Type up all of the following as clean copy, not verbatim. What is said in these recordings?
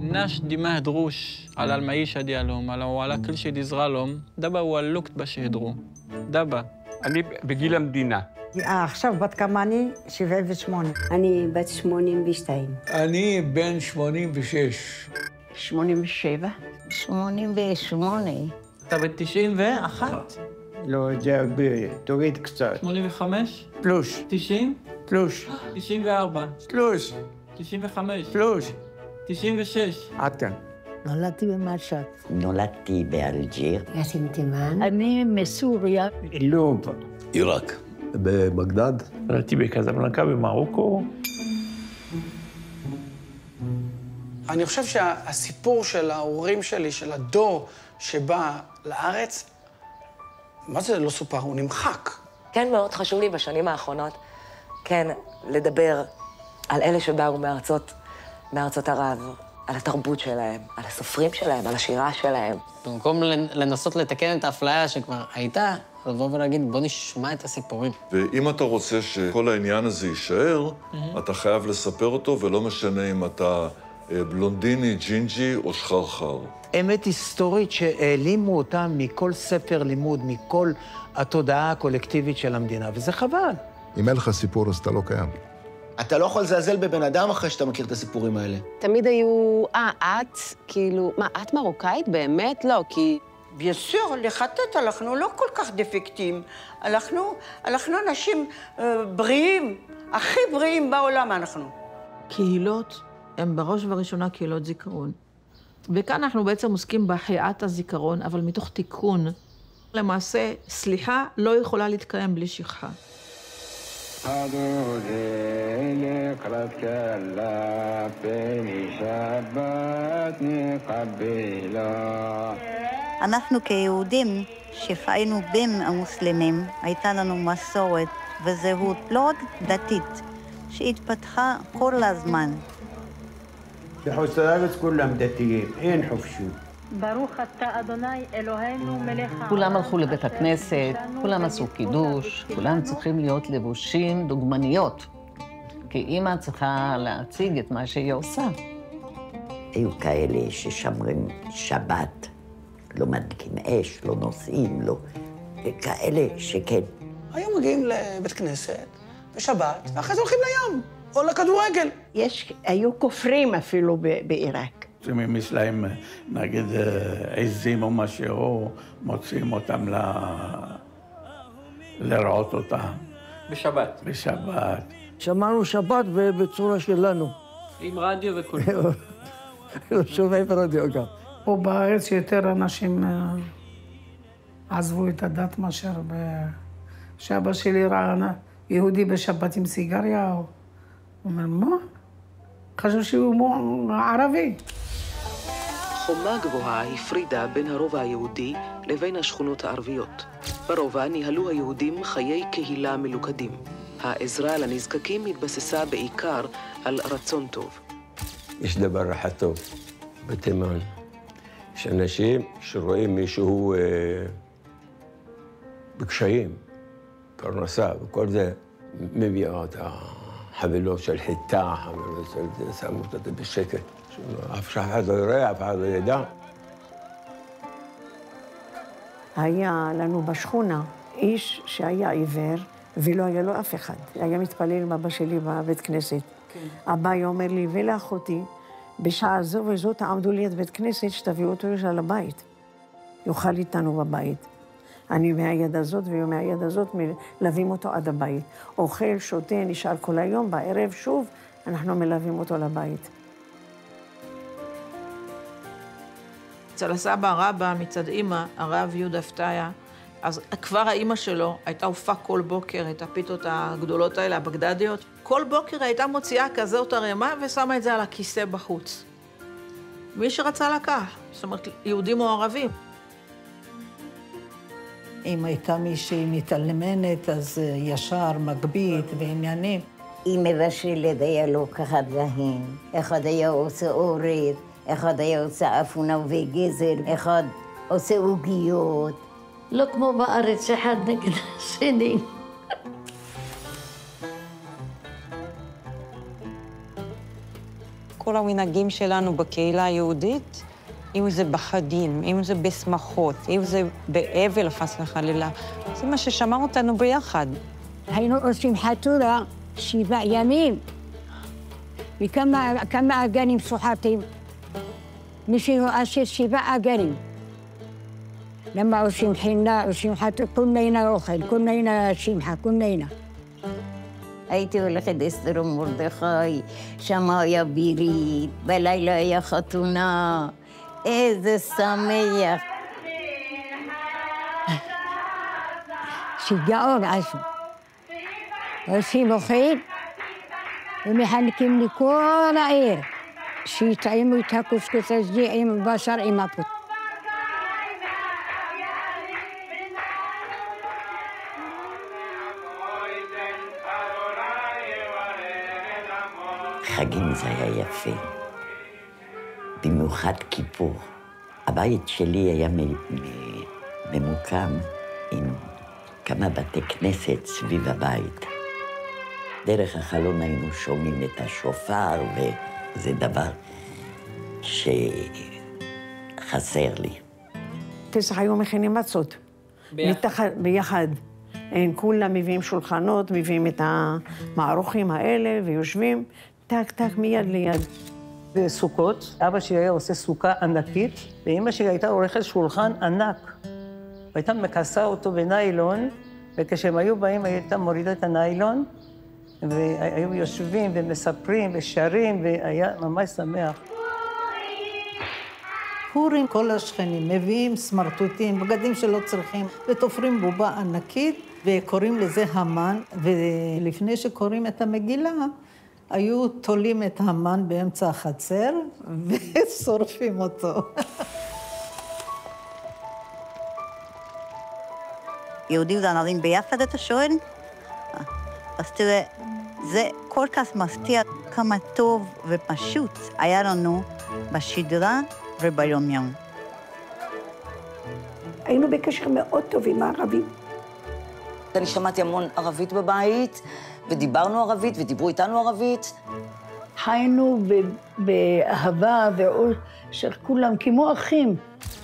الناس دي ما هدروش على المعيشة ديالهم على كل شيء يزرع لهم دابا هو الوقت باش يهدروا دابا. אני בגיל המדינה. עכשיו בת כמה אני? 78. אני בת 82. אני בן 86. 87. 88. אתה ב-91? לא, זה תוריד קצת. 85? פלוס. 90? פלוס. 94? פלוס. 95? פלוס. 96? עד כאן. נולדתי במשהד. נולדתי באלג'יר. הגעתי מתימן. אני מסוריה. לוב. עיראק. בבגדד. נולדתי בקזבלנקה במרוקו. אני חושב שהסיפור של ההורים שלי, של הדור שבא לארץ, מה זה לא סופר? הוא נמחק. כן, מאוד חשוב לי בשנים האחרונות, כן, לדבר על אלה שבאו מארצות ערב, על התרבות שלהם, על הסופרים שלהם, על השירה שלהם. במקום לנסות לתקן את האפליה שכבר הייתה, לבוא ולהגיד, בוא נשמע את הסיפורים. ואם אתה רוצה שכל העניין הזה יישאר, אתה חייב לספר אותו, ולא משנה אם אתה בלונדיני, ג'ינג'י או שחרחר. אמת היסטורית שהעלימו אותה מכל ספר לימוד, מכל התודעה הקולקטיבית של המדינה, וזה חבל. אם אין לך סיפור, אז אתה לא קיים. אתה לא יכול לזלזל בבן אדם אחרי שאתה מכיר את הסיפורים האלה. תמיד היו, את, כאילו, מה, את מרוקאית? באמת? לא, כי... ביסור, לחטט, אנחנו לא כל כך דפקטים. אנחנו אנשים בריאים, הכי בריאים בעולם אנחנו. קהילות הן בראש ובראשונה קהילות זיכרון. וכאן אנחנו בעצם עוסקים בהחייאת הזיכרון, אבל מתוך תיקון. למעשה, סליחה לא יכולה להתקיים בלי שכחה. אנחנו כיהודים שחיינו בין המוסלמים, הייתה לנו מסורת וזהות לא רק דתית, שהתפתחה כל הזמן. בחוץ לארץ כולם דתיים, אין חופשות. ברוך אתה אדוני אלוהינו מלך העולם. כולם הלכו לבית הכנסת, כולם עשו קידוש, כולם צריכים להיות לבושים דוגמניות. כי אימא צריכה להציג את מה שהיא עושה. היו כאלה ששמרים שבת, לא מדליקים אש, לא נוסעים, לא... כאלה שכן. היו מגיעים לבית כנסת בשבת, ואחרי זה הולכים לים, או לכדורגל. היו כופרים אפילו בעיראק. אם יש להם, נגיד, עזים או משהו, מוצאים אותם לראות אותם. בשבת. בשבת. שמענו שבת בצורה שלנו. עם רדיו וכל לא שומעים ברדיו גם. פה בארץ יותר אנשים עזבו את הדת מאשר שאבא שלי ראה יהודי בשבת עם סיגריה. הוא אומר, מה? חשב שהוא ערבי. חומה גבוהה הפרידה בין הרובע היהודי לבין השכונות הערביות. ברובע ניהלו היהודים חיי קהילה מלוכדים. העזרה לנזקקים התבססה בעיקר על רצון טוב. יש דבר אחד טוב בתימן. יש אנשים שרואים מישהו בקשיים, פרנסה וכל זה, מביא אותה. חבילות של חיטה, חבילות של שמו אותה בשקט. אף אחד לא יראה, אף אחד לא ידע. היה לנו בשכונה איש שהיה עיוור, ולא היה לו אף אחד. היה מתפלל עם אבא שלי בבית כנסת. אבא היה אומר לי ולאחותי, בשעה זו וזו תעמדו ליד בית כנסת, שתביאו אותו לשם לבית. יאכל איתנו בבית. אני מהיד הזאת והוא מהיד הזאת, מלווים אותו עד הבית. אוכל, שותה, נשאר כל היום, בערב שוב, אנחנו מלווים אותו לבית. אצל הסבא הרבא מצד אמא, הרב יהודה פתיה, אז כבר האמא שלו הייתה עופה כל בוקר את הפיתות הגדולות האלה, הבגדדיות. כל בוקר הייתה מוציאה כזאת ערימה ושמה את זה על הכיסא בחוץ. מי שרצה לקח, זאת אומרת, יהודים או ערבים. אם הייתה מישהי מתאלמנת, אז ישר מגבית ועניינים. היא מבשלת, היה לוקחת להם. אחד היה עושה אורז, אחד היה עושה אפונה וגזר, אחד עושה עוגיות. לא כמו בארץ, אחד נגד השני. כל המנהגים שלנו בקהילה היהודית, אם זה בחגים, אם זה בשמחות, אם זה באבל, חס וחלילה. זה מה ששמר אותנו ביחד. היינו עושים חתונה 7 ימים, וכמה אגנים סוחטים. ניסינו לעשות 7 אגנים. למה עושים חינה, עושים חתונה, כולנו אוכל, כולנו שמחה, כולנו. הייתי הולכת אסתר ומרדכי, שם היה בירית, בלילה היה חתונה. איזה שמח. שיגעון עשו. עושים אוכל ומחנקים לכל העיר, שיטעמו את הקוסקוס הזה עם בשר עם הפות. חגים זה היה יפה, במיוחד כיפור. הבית שלי היה ממוקם עם כמה בתי כנסת סביב הבית. דרך החלון היינו שומעים את השופר, וזה דבר שחסר לי. פסח היו מכינים מצות. ביחד. כולם מביאים שולחנות, מביאים את המערוכים האלה, ויושבים טק טק מיד ליד. בסוכות, אבא שלי היה עושה סוכה ענקית, ואמא שלי הייתה עורכת שולחן ענק. והייתה מכסה אותו בניילון, וכשהם היו באים, הייתה מורידה את הניילון, והיו יושבים ומספרים ושרים, והיה ממש שמח. פורים, כל השכנים מביאים סמרטוטים, בגדים שלא צריכים, ותופרים בובה ענקית, וקוראים לזה המן, ולפני שקוראים את המגילה, היו תולים את המן באמצע החצר, ושורפים אותו. יהודים וערבים ביחד, אתה שואל? אז תראה, זה כל כך מפתיע כמה טוב ופשוט היה לנו בשגרה וביום-יום. היינו בקשר מאוד טוב עם הערבים. אני שמעתי המון ערבית בבית, ודיברנו ערבית, ודיברו איתנו ערבית. חיינו באהבה ועול של כולם, כמו אחים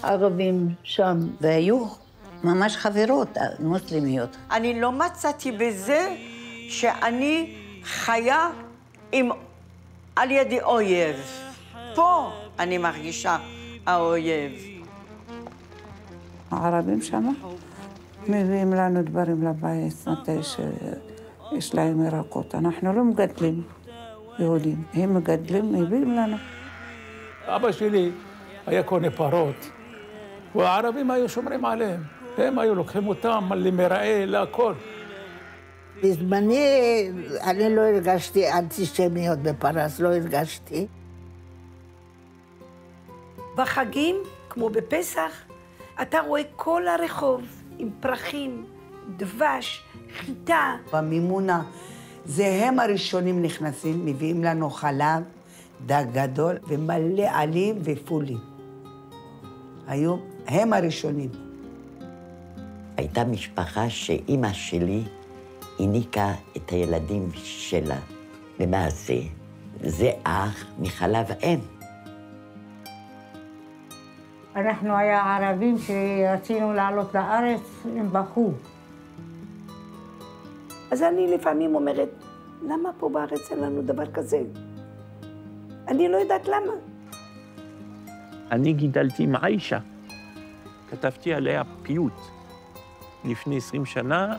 ערבים שם. והיו ממש חברות מוסלמיות. אני לא מצאתי בזה שאני חיה על ידי אויב. פה אני מרגישה האויב. הערבים שמה מביאים לנו דברים לבית, מתי שיש להם ירקות. אנחנו לא מגדלים יהודים, הם מגדלים, מביאים לנו. אבא שלי היה קונה פרות, והערבים היו שומרים עליהם. הם היו לוקחים אותם למרעה, להכל. בזמני אני לא הרגשתי אנטישמיות בפרס, לא הרגשתי. בחגים, כמו בפסח, אתה רואה כל הרחוב עם פרחים, דבש, חיטה. במימונה, זה הם הראשונים נכנסים, מביאים לנו חלב, דג גדול ומלא עלים ופולים. היו הם הראשונים. הייתה משפחה שאימא שלי הניקה את הילדים שלה. ומה זה? זה אח מחלב אם. אנחנו היה ערבים שרצינו לעלות לארץ, הם בכו. אז אני לפעמים אומרת, למה פה בארץ אין לנו דבר כזה? אני לא יודעת למה. אני גידלתי עם עיישה. כתבתי עליה פיוט. לפני 20 שנה,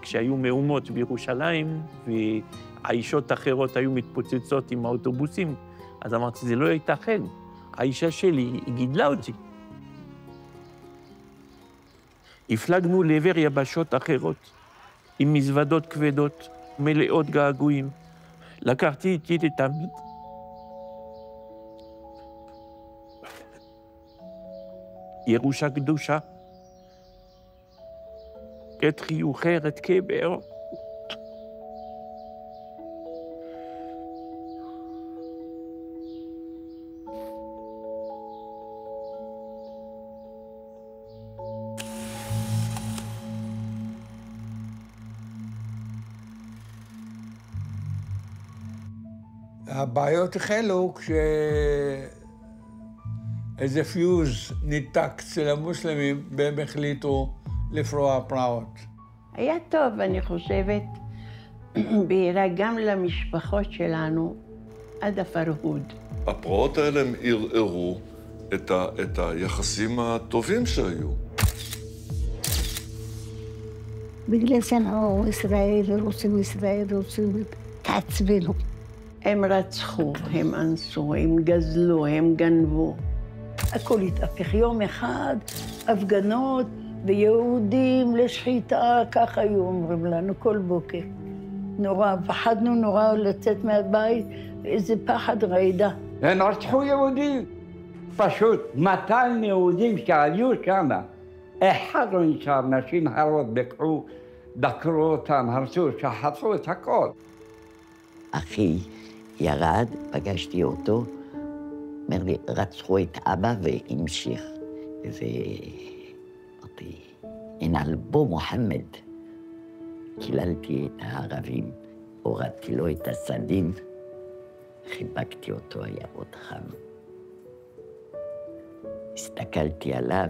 כשהיו מהומות בירושלים, והאישות אחרות היו מתפוצצות עם האוטובוסים, אז אמרתי, זה לא ייתכן. האישה שלי, היא גידלה אותי. הפלגנו לעבר יבשות אחרות, עם מזוודות כבדות, מלאות געגועים. לקחתי איתי את תמיד. ירושה קדושה, את חיוכי, את קבר. הבעיות החלו כשאיזה פיוז ניתק אצל המוסלמים והם החליטו לפרוע פרעות. היה טוב, אני חושבת, בעירה גם למשפחות שלנו עד הפרהוד. הפרעות האלה הם ערערו את היחסים הטובים שהיו. בגלל שנאו ישראל ורוצים ישראל ורוצים תעצבנו. הם רצחו, הם אנסו, הם גזלו, הם גנבו. הכל התהפך. יום אחד, הפגנות ויהודים לשחיטה, ככה היו אומרים לנו כל בוקר. נורא, פחדנו נורא לצאת מהבית, איזה פחד רעידה. הם רצחו יהודים. פשוט 200 יהודים שהיו שם. אחד לא נשאר, נשים הרות בקעו, דקרו אותם, הרסו, שחטו את הכל. אחי ירד, פגשתי אותו, אומר לי, רצחו את אבא והמשיך. ואמרתי, אנעלבו מוחמד. קיללתי את הערבים, הורדתי לו את הסדים, חיבקתי אותו, היה עוד חם. הסתכלתי עליו,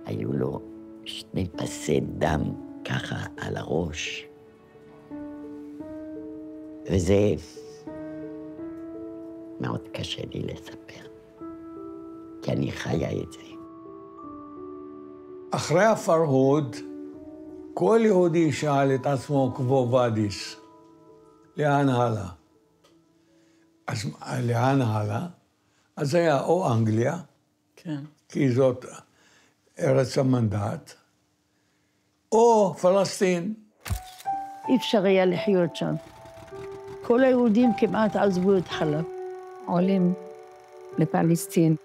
היו לו 2 פסי דם ככה על הראש. וזה מאוד קשה לי לספר, כי אני חיה את זה. אחרי הפרהוד, כל יהודי שאל את עצמו כמו ואדיס, לאן הלאה? אז לאן הלאה? אז היה או אנגליה, כן. כי זאת ארץ המנדט, או פלסטין. אי אפשר היה לחיות שם. כל היהודים כמעט עזבו את חלב. עולים לפלסטין.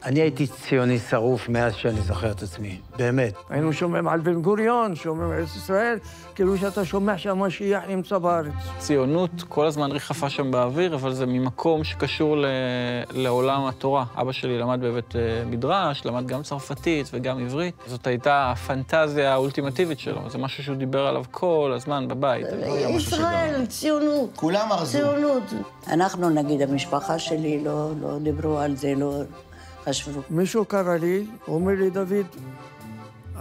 אני הייתי ציוני שרוף מאז שאני זוכר את עצמי, באמת. היינו שומעים על בן גוריון, שומעים על ארץ ישראל, כאילו שאתה שומע שהמשיח נמצא בארץ. ציונות כל הזמן ריחפה שם באוויר, אבל זה ממקום שקשור לעולם התורה. אבא שלי למד בבית מדרש, למד גם צרפתית וגם עברית. זאת הייתה הפנטזיה האולטימטיבית שלו, זה משהו שהוא דיבר עליו כל הזמן בבית. ישראל, ציונות. כולם ארזו. ציונות. אנחנו, נגיד, המשפחה שלי לא דיברו על זה, לא חשבו. מישהו קרא לי, הוא אומר לי, דוד,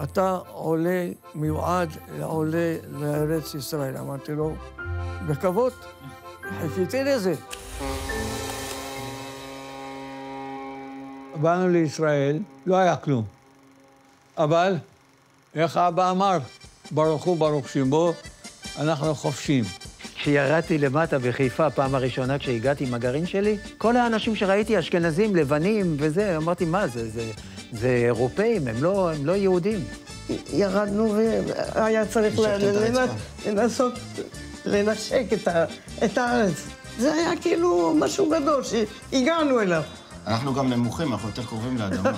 אתה עולה, מיועד לעולה לארץ ישראל. אמרתי לו, בכבוד, חיכיתי לזה. באנו לישראל, לא היה כלום. אבל, איך אבא אמר, ברוך הוא ברוך שמו, אנחנו חופשים. כשירדתי למטה בחיפה, פעם הראשונה כשהגעתי עם הגרעין שלי, כל האנשים שראיתי, אשכנזים, לבנים וזה, אמרתי, מה זה? זה אירופאים, הם לא יהודים. ירדנו והיה צריך לנסות לנשק את הארץ. זה היה כאילו משהו גדול שהגענו אליו. אנחנו גם נמוכים, אנחנו יותר קרובים לאדמה.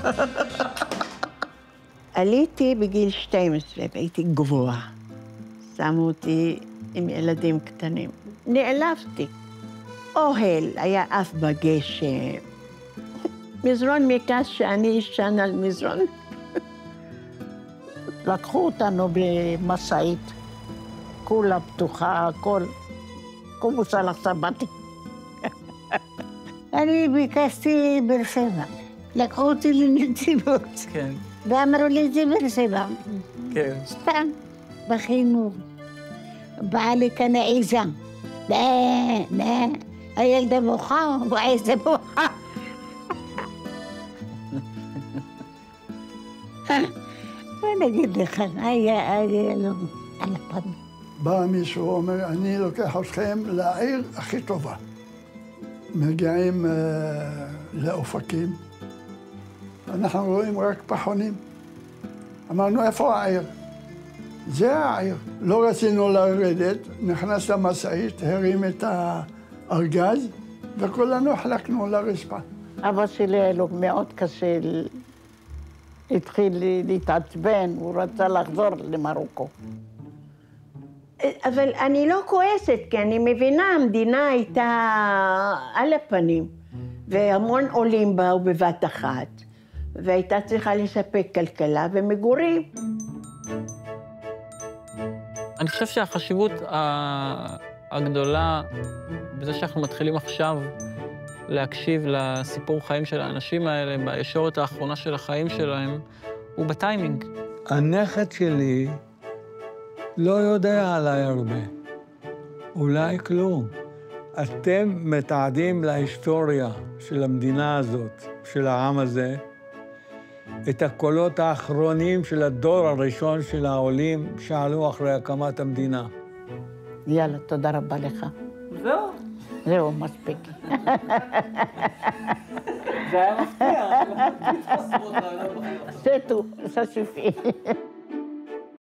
עליתי בגיל 12 והייתי גבוהה. שמו אותי עם ילדים קטנים. נעלבתי. אוהל היה אף בגשם. מזרון מכס שאני אשן על מזרון. לקחו אותנו במסעית, כולה פתוחה, הכל. כמו סלח סבתי. אני ביקשתי באר שבע. לקחו אותי לנציבות. כן. ואמרו לי, זה באר שבע. כן. סתם, בכינו. באה לי כאן עיזה. הילדה בוכה, ועיזה בוכה. מה נגיד לך, היה לו על הפנים. בא מישהו ואומר, אני לוקח אתכם לעיר הכי טובה. מגיעים לאופקים, אנחנו רואים רק פחונים. אמרנו, איפה העיר? זה העיר. לא רצינו לרדת, נכנס למשאית, הרים את הארגז, וכולנו חלקנו לרצפה. אבא שלי היה לו מאוד קשה, התחיל להתעצבן, הוא רצה לחזור למרוקו. אבל אני לא כועסת, כי אני מבינה, המדינה הייתה על הפנים, והמון עולים באו בבת אחת, והייתה צריכה לספק כלכלה ומגורים. אני חושב שהחשיבות הגדולה בזה שאנחנו מתחילים עכשיו להקשיב לסיפור חיים של האנשים האלה, בישורת האחרונה של החיים שלהם, הוא בטיימינג. הנכד שלי לא יודע עליי הרבה. אולי כלום. אתם מתעדים להיסטוריה של המדינה הזאת, של העם הזה, את הקולות האחרונים של הדור הראשון של העולים שעלו אחרי הקמת המדינה. יאללה, תודה רבה לך. זהו? זהו, מספיק. זה היה מפתיע. זה טוב, זה suffit.